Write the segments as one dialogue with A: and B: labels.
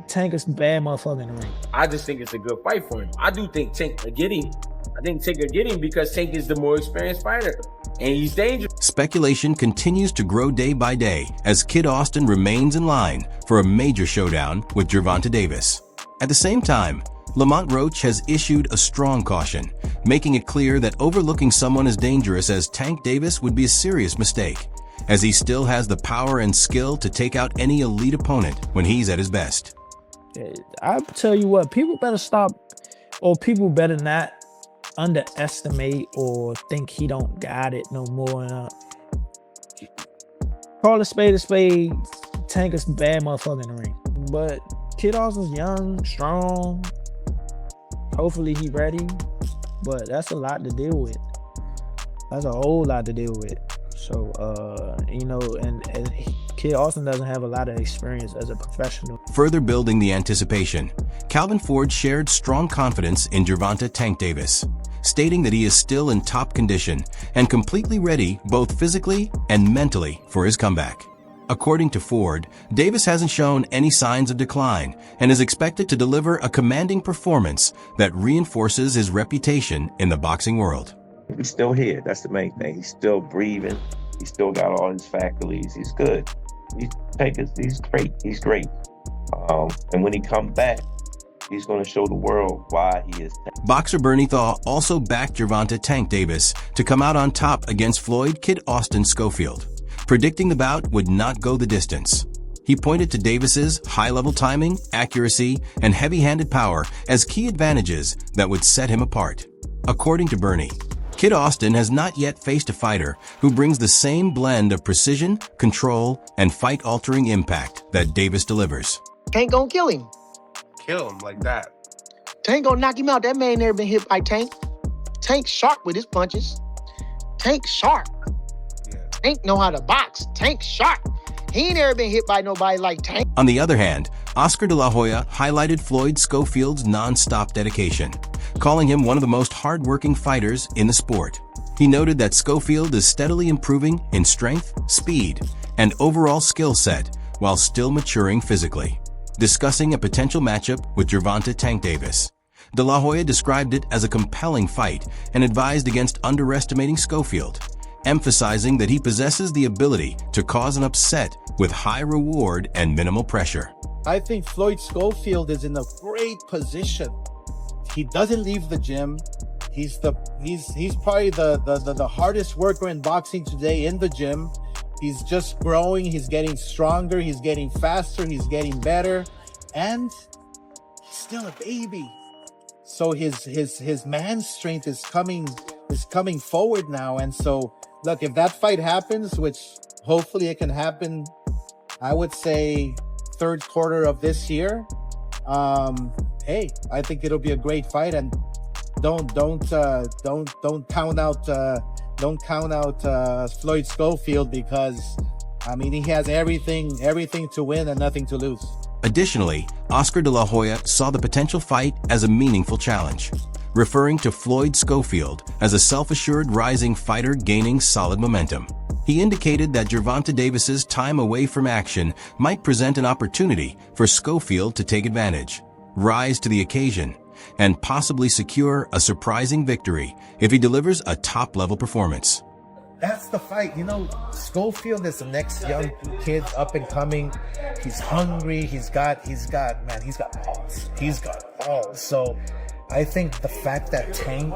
A: Tank is a bad motherfucker in the ring.
B: I just think it's a good fight for him. I do think Tank will get him. I think Tank will get him because Tank is the more experienced fighter, and he's dangerous.
C: Speculation continues to grow day by day as Kid Austin remains in line for a major showdown with Gervonta Davis. At the same time, Lamont Roach has issued a strong caution, making it clear that overlooking someone as dangerous as Tank Davis would be a serious mistake, as he still has the power and skill to take out any elite opponent when he's at his best.
A: I tell you what, people better stop, or people better not underestimate or think he don't got it no more. Call a spade, Tank is a bad motherfucker in the ring. But Kid Austin's young, strong. Hopefully he ready. But that's a lot to deal with. That's a whole lot to deal with. So, you know, and Kid Austin doesn't have a lot of experience as a professional.
C: Further building the anticipation, Calvin Ford shared strong confidence in Gervonta Tank Davis, stating that he is still in top condition and completely ready both physically and mentally for his comeback. According to Ford, Davis hasn't shown any signs of decline and is expected to deliver a commanding performance that reinforces his reputation in the boxing world.
D: He's still here. That's the main thing. He's still breathing. He's still got all his faculties. He's good. He's great. He's great. And when he comes back, he's going to show the world why he is.
C: Boxer Bernie Thaw also backed Gervonta Tank Davis to come out on top against Floyd Kid Austin Schofield, predicting the bout would not go the distance. He pointed to Davis's high-level timing, accuracy, and heavy-handed power as key advantages that would set him apart. According to Bernie, Kid Austin has not yet faced a fighter who brings the same blend of precision, control, and fight-altering impact that Davis delivers.
E: Tank gonna kill him.
F: Kill him like that.
E: Tank gonna knock him out. That man never been hit by Tank. Tank sharp with his punches. Tank sharp.
F: Yeah.
E: Tank know how to box. Tank sharp. He ain't ever been hit by nobody like Tank.
C: On the other hand, Oscar de la Hoya highlighted Floyd Schofield's non-stop dedication, calling him one of the most hard-working fighters in the sport. He noted that Schofield is steadily improving in strength, speed, and overall skill set while still maturing physically. Discussing a potential matchup with Gervonta Tank Davis, De La Hoya described it as a compelling fight and advised against underestimating Schofield, emphasizing that he possesses the ability to cause an upset with high reward and minimal pressure.
G: I think Floyd Schofield is in a great position. He doesn't leave the gym. He's probably the hardest worker in boxing today in the gym. He's just growing. He's getting stronger. He's getting faster. He's getting better, and he's still a baby. So his man strength is coming forward now. And so, look, if that fight happens, which hopefully it can happen, I would say third quarter of this year. Hey, I think it'll be a great fight, and don't count out Floyd Schofield, because I mean, he has everything to win and nothing to lose.
C: Additionally, Oscar de la Hoya saw the potential fight as a meaningful challenge, referring to Floyd Schofield as a self-assured rising fighter gaining solid momentum. He indicated that Gervonta Davis's time away from action might present an opportunity for Schofield to take advantage, rise to the occasion, and possibly secure a surprising victory if he delivers a top-level performance.
G: That's the fight. You know, Schofield is the next young kid up and coming. He's hungry. He's got balls. He's got balls. So I think the fact that Tank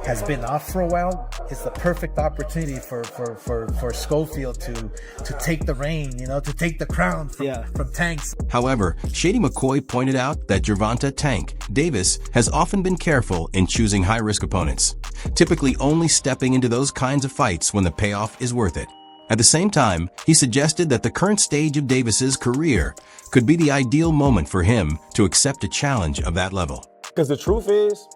G: has been off for a while is the perfect opportunity for Schofield to take the reign, you know, to take the crown from Tank.
C: However, Shady McCoy pointed out that Gervonta Tank Davis has often been careful in choosing high-risk opponents, typically only stepping into those kinds of fights when the payoff is worth it. At the same time, he suggested that the current stage of Davis's career could be the ideal moment for him to accept a challenge of that level.
H: Because the truth is,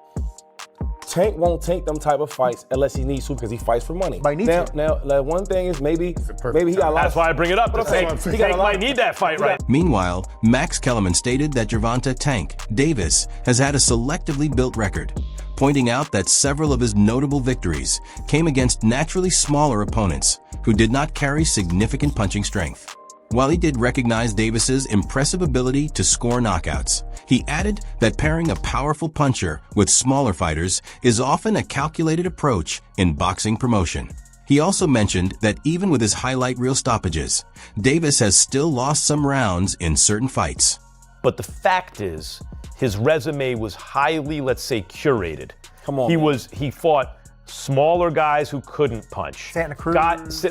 H: Tank won't take them type of fights unless he needs to, because he fights for money. Now, one thing is maybe he got a lot.
I: That's why I bring it up. Tank might need that fight, right?
C: Meanwhile, Max Kellerman stated that Gervonta Tank Davis has had a selectively built record, pointing out that several of his notable victories came against naturally smaller opponents who did not carry significant punching strength. While he did recognize Davis's impressive ability to score knockouts, he added that pairing a powerful puncher with smaller fighters is often a calculated approach in boxing promotion. He also mentioned that even with his highlight reel stoppages, Davis has still lost some rounds in certain fights.
I: But the fact is, his resume was highly, let's say, curated.
H: Come on.
I: He fought smaller guys who couldn't punch.
J: Santa Cruz.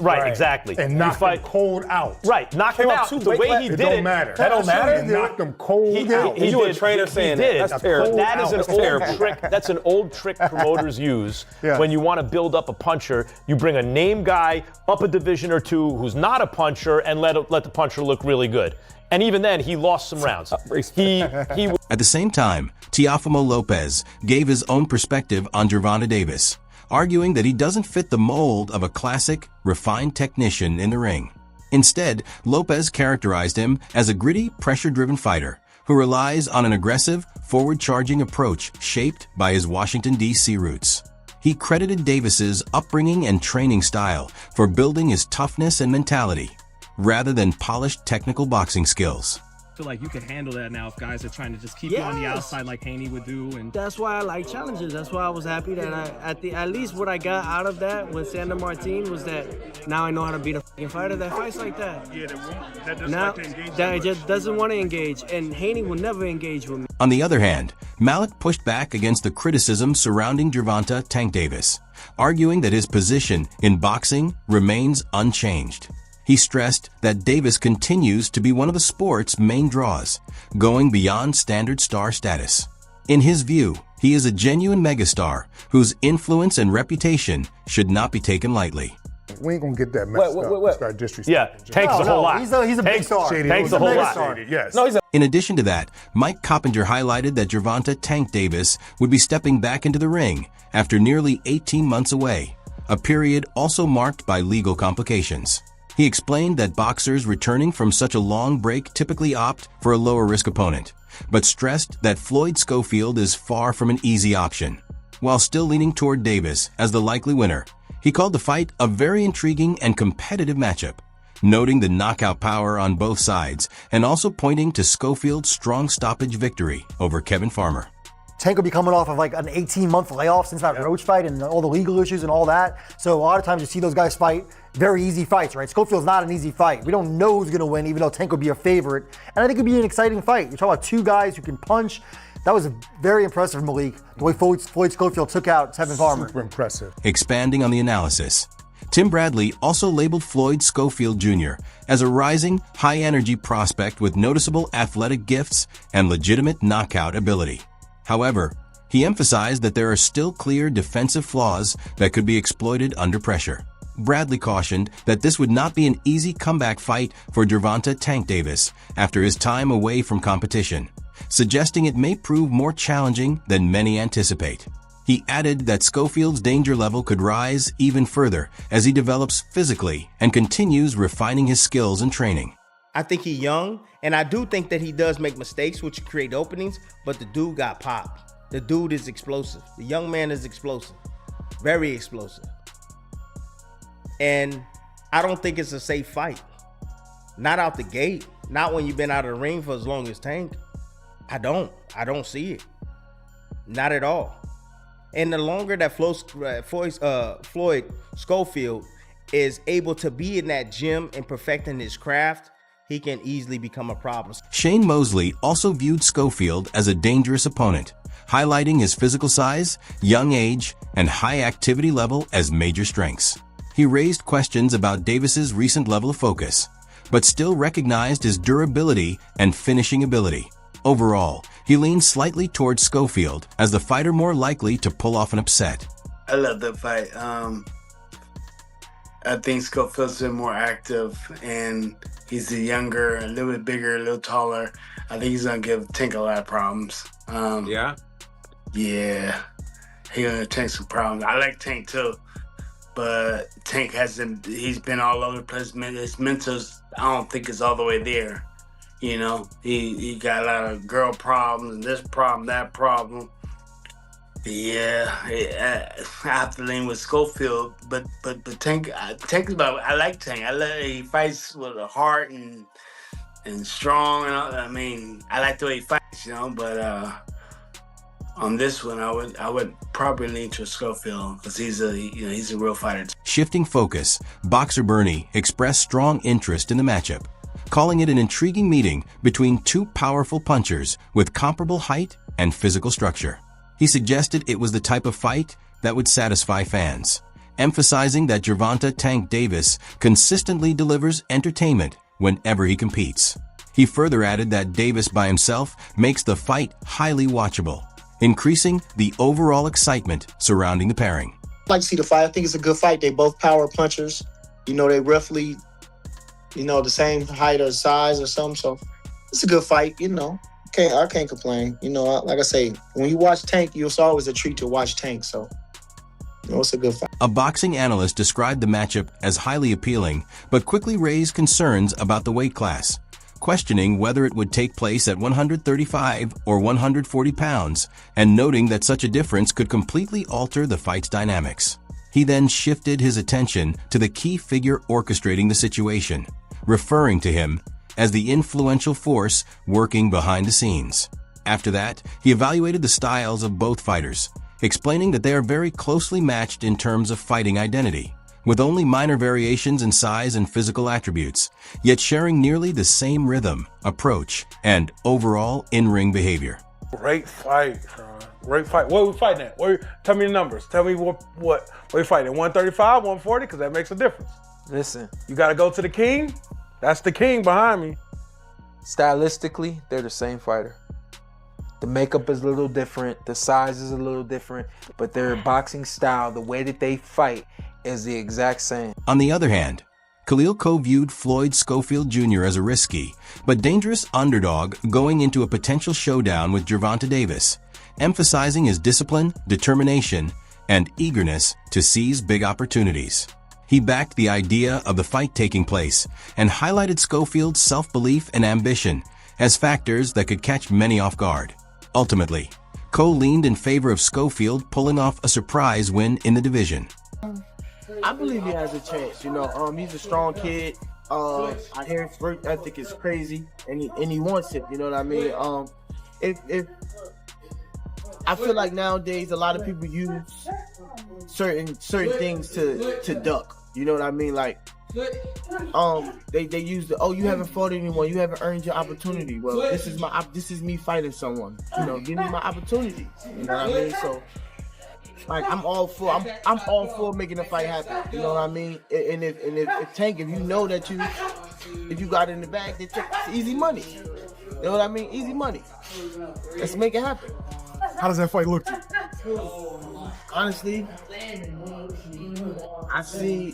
I: Right, exactly.
F: And knocked them cold out.
I: Right, knocked him out. The way he did it.
F: It don't matter.
H: That don't matter?
F: He knocked them cold out.
H: You a trainer saying that. That's terrible.
I: That is an old trick. That's an old trick promoters use when you want to build up a puncher. You bring a name guy up a division or two who's not a puncher and let the puncher look really good. And even then, he lost some rounds.
C: At the same time, Teofimo Lopez gave his own perspective on Gervonta Davis, arguing that he doesn't fit the mold of a classic, refined technician in the ring. Instead, Lopez characterized him as a gritty, pressure-driven fighter who relies on an aggressive, forward-charging approach shaped by his Washington, D.C. roots. He credited Davis's upbringing and training style for building his toughness and mentality, rather than polished technical boxing skills.
K: I feel like you can handle that now if guys are trying to just keep you on the outside like Haney would do. And
L: that's why I like challenges. That's why I was happy that at least what I got out of that with Sandor Martin was that now I know how to beat a fucking fighter that fights like that.
K: Yeah, that doesn't
L: now,
K: like to engage.
L: That just doesn't want to engage, and Haney will never engage with me.
C: On the other hand, Malik pushed back against the criticism surrounding Gervonta Tank Davis, arguing that his position in boxing remains unchanged. He stressed that Davis continues to be one of the sport's main draws, going beyond standard star status. In his view, he is a genuine megastar whose influence and reputation should not be taken lightly.
F: We ain't gonna get that messed up. Start disrespecting.
I: Yeah, Tank's a whole lot.
J: He's a big star.
I: Tank's a whole lot.
F: Yes.
H: No, he's
C: In addition to that, Mike Coppinger highlighted that Gervonta Tank Davis would be stepping back into the ring after nearly 18 months away, a period also marked by legal complications. He explained that boxers returning from such a long break typically opt for a lower-risk opponent, but stressed that Floyd Schofield is far from an easy option. While still leaning toward Davis as the likely winner, he called the fight a very intriguing and competitive matchup, noting the knockout power on both sides and also pointing to Schofield's strong stoppage victory over Kevin Farmer.
J: Tank will be coming off of like an 18-month layoff since that Roach fight and all the legal issues and all that. So a lot of times you see those guys fight very easy fights, right? Schofield's not an easy fight. We don't know who's gonna win, even though Tank would be a favorite. And I think it'd be an exciting fight. You're talking about two guys who can punch. That was very impressive, Malik, the way Floyd Schofield took out Kevin Farmer.
F: Super impressive.
C: Expanding on the analysis, Tim Bradley also labeled Floyd Schofield Jr. as a rising, high-energy prospect with noticeable athletic gifts and legitimate knockout ability. However, he emphasized that there are still clear defensive flaws that could be exploited under pressure. Bradley cautioned that this would not be an easy comeback fight for Gervonta Tank Davis after his time away from competition, suggesting it may prove more challenging than many anticipate. He added that Schofield's danger level could rise even further as he develops physically and continues refining his skills and training.
M: I think he's young, and I do think that he does make mistakes, which create openings, but the dude got popped. The dude is explosive. The young man is explosive. Very explosive. And I don't think it's a safe fight. Not out the gate. Not when you've been out of the ring for as long as Tank. I don't see it. Not at all. And the longer that Floyd Schofield is able to be in that gym and perfecting his craft, he can easily become a problem.
C: Shane Mosley also viewed Schofield as a dangerous opponent, highlighting his physical size, young age, and high activity level as major strengths. He raised questions about Davis's recent level of focus, but still recognized his durability and finishing ability. Overall, he leaned slightly towards Schofield as the fighter more likely to pull off an upset.
N: I love that fight. I think Schofield's been more active, and he's a younger, a little bit bigger, a little taller. I think he's gonna give Tank a lot of problems.
B: Yeah,
N: he's gonna Tank some problems. I like Tank too, but Tank he's been all over the place. His mentals, I don't think is all the way there. You know, he got a lot of girl problems and this problem, that problem. Yeah, I have to lean with Schofield, but Tank is about. I like Tank. He fights with a heart and strong. And I mean, I like the way he fights, But on this one, I would probably lean to Schofield because he's a real fighter.
C: Shifting focus, boxer Bernie expressed strong interest in the matchup, calling it an intriguing meeting between two powerful punchers with comparable height and physical structure. He suggested it was the type of fight that would satisfy fans, emphasizing that Gervonta "Tank" Davis consistently delivers entertainment whenever he competes. He further added that Davis by himself makes the fight highly watchable, increasing the overall excitement surrounding the pairing.
E: I'd like to see the fight. I think it's a good fight. They both power punchers. They roughly, the same height or size or something. So it's a good fight, I can't complain. Like I say, when you watch Tank, it's always a treat to watch Tank. So, it's a good fight.
C: A boxing analyst described the matchup as highly appealing, but quickly raised concerns about the weight class, questioning whether it would take place at 135 or 140 pounds, and noting that such a difference could completely alter the fight's dynamics. He then shifted his attention to the key figure orchestrating the situation, referring to him as the influential force working behind the scenes. After that, he evaluated the styles of both fighters, explaining that they are very closely matched in terms of fighting identity, with only minor variations in size and physical attributes, yet sharing nearly the same rhythm, approach, and overall in-ring behavior.
O: Great fight, Shawn. Great fight. What are we fighting at? Tell me the numbers. Tell me what we fighting at, 135, 140, because that makes a difference.
P: Listen.
O: You got to go to the king. That's the king behind me.
P: Stylistically, they're the same fighter. The makeup is a little different. The size is a little different. But their boxing style, the way that they fight, is the exact same.
C: On the other hand, Khalil Coe viewed Floyd Schofield Jr. as a risky but dangerous underdog going into a potential showdown with Gervonta Davis, emphasizing his discipline, determination, and eagerness to seize big opportunities. He backed the idea of the fight taking place and highlighted Schofield's self-belief and ambition as factors that could catch many off guard. Ultimately, Coe leaned in favor of Schofield pulling off a surprise win in the division.
L: I believe he has a chance. He's a strong kid. I hear his work ethic is crazy, and he wants it. You know what I mean? If I feel like nowadays a lot of people use certain things to duck. You know what I mean? Like, they use you haven't fought anyone, you haven't earned your opportunity. Well, this is me fighting someone. Give me my opportunity. You know what I mean? So, like, I'm all for making the fight happen. You know what I mean? And if Tank, if you know that if you got it in the bag, it's easy money. You know what I mean? Easy money. Let's make it happen.
F: How does that fight look to you?
L: Honestly, I see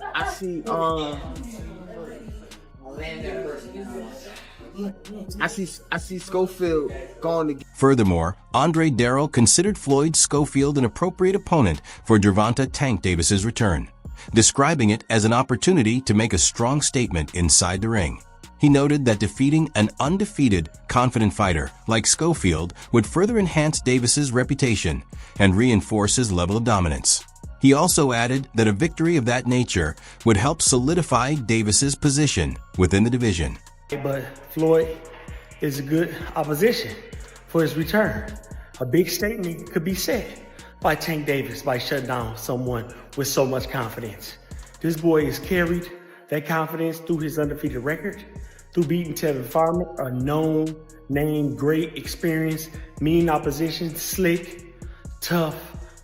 L: Schofield going to.
C: Furthermore, Andre Darrell considered Floyd Schofield an appropriate opponent for Gervonta "Tank" Davis's return, describing it as an opportunity to make a strong statement inside the ring. He noted that defeating an undefeated, confident fighter like Schofield would further enhance Davis's reputation and reinforce his level of dominance. He also added that a victory of that nature would help solidify Davis's position within the division.
Q: But Floyd is a good opposition for his return. A big statement could be said by Tank Davis by shutting down someone with so much confidence. This boy has carried that confidence through his undefeated record, through beating Tevin Farmer, a known name, great experience, mean opposition, slick, tough,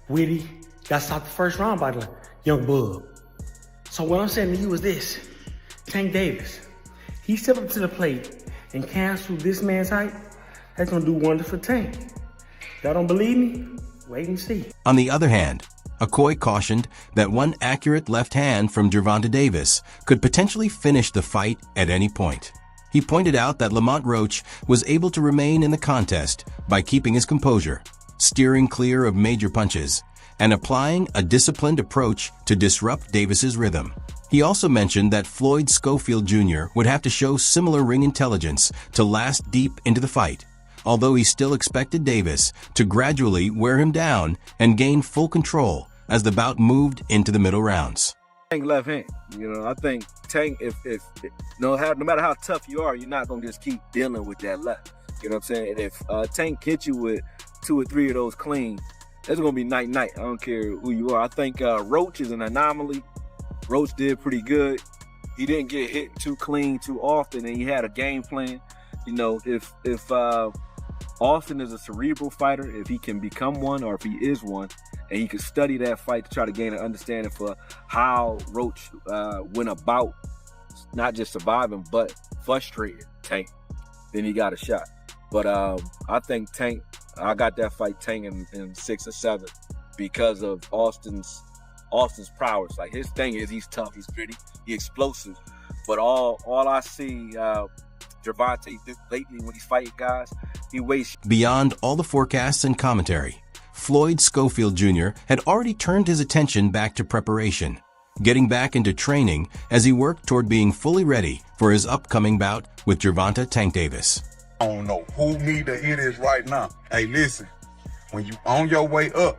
Q: witty. Got stopped the first round by the young bug. So what I'm saying to you is this: Tank Davis, he stepped up to the plate and canceled this man's height. That's gonna do wonders for Tank. Y'all don't believe me? Wait and see.
C: On the other hand, Okoye cautioned that one accurate left hand from Gervonta Davis could potentially finish the fight at any point. He pointed out that Lamont Roach was able to remain in the contest by keeping his composure, steering clear of major punches, and applying a disciplined approach to disrupt Davis's rhythm. He also mentioned that Floyd Schofield Jr. would have to show similar ring intelligence to last deep into the fight, although he still expected Davis to gradually wear him down and gain full control as the bout moved into the middle rounds.
R: Tank left hand. I think Tank, if no matter how tough you are, you're not gonna just keep dealing with that left. You know what I'm saying? And if Tank hits you with 2 or 3 of those clean, it's gonna be night-night. I don't care who you are. I think Roach is an anomaly. Roach did pretty good. He didn't get hit too clean too often, and he had a game plan. If Austin is a cerebral fighter, if he can become one or if he is one, and he can study that fight to try to gain an understanding for how Roach went about not just surviving, but frustrating Tank, then he got a shot. But I think Tank, I got that fight Tank in 6 or 7 because of Austin's prowess. Like, his thing is he's tough, he's gritty, he's explosive. But all I see Gervonta lately when he's fighting guys, he wastes.
C: Beyond all the forecasts and commentary, Floyd Schofield Jr. had already turned his attention back to preparation, getting back into training as he worked toward being fully ready for his upcoming bout with Gervonta Tank Davis.
S: I don't know who me the it is right now. Hey, listen, when you on your way up,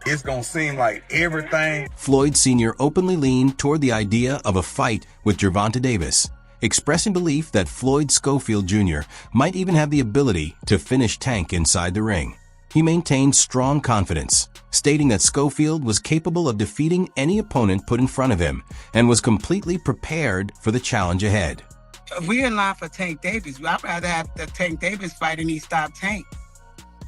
S: it's gonna seem like everything.
C: Floyd Sr. openly leaned toward the idea of a fight with Gervonta Davis, expressing belief that Floyd Schofield Jr. might even have the ability to finish Tank inside the ring. He maintained strong confidence, stating that Schofield was capable of defeating any opponent put in front of him and was completely prepared for the challenge ahead.
T: If we're in line for Tank Davis, I'd rather have the Tank Davis fight and he stop Tank.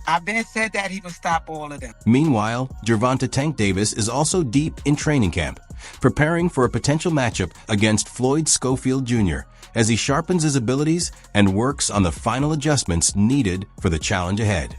T: I've been said that he would stop all of them.
C: Meanwhile, Gervonta Tank Davis is also deep in training camp, preparing for a potential matchup against Floyd Schofield Jr. as he sharpens his abilities and works on the final adjustments needed for the challenge ahead.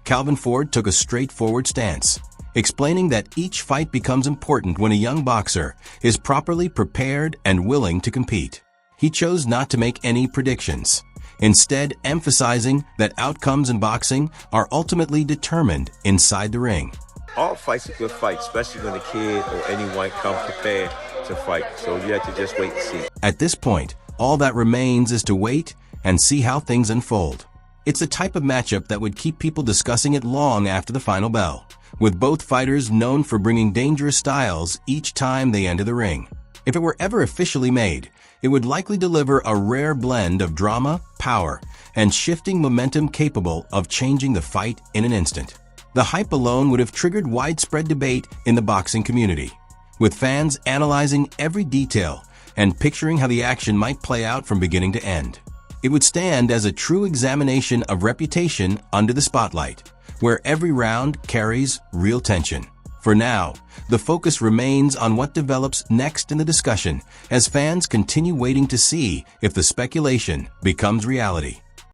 C: Calvin Ford took a straightforward stance, explaining that each fight becomes important when a young boxer is properly prepared and willing to compete. He chose not to make any predictions, instead emphasizing that outcomes in boxing are ultimately determined inside the ring.
D: All fights are good fights, especially when a kid or anyone come prepared to fight. So you have to just wait and see.
C: At this point, all that remains is to wait and see how things unfold. It's the type of matchup that would keep people discussing it long after the final bell, with both fighters known for bringing dangerous styles each time they enter the ring. If it were ever officially made, it would likely deliver a rare blend of drama, power, and shifting momentum capable of changing the fight in an instant. The hype alone would have triggered widespread debate in the boxing community, with fans analyzing every detail and picturing how the action might play out from beginning to end. It would stand as a true examination of reputation under the spotlight, where every round carries real tension. For now, the focus remains on what develops next in the discussion as fans continue waiting to see if the speculation becomes reality.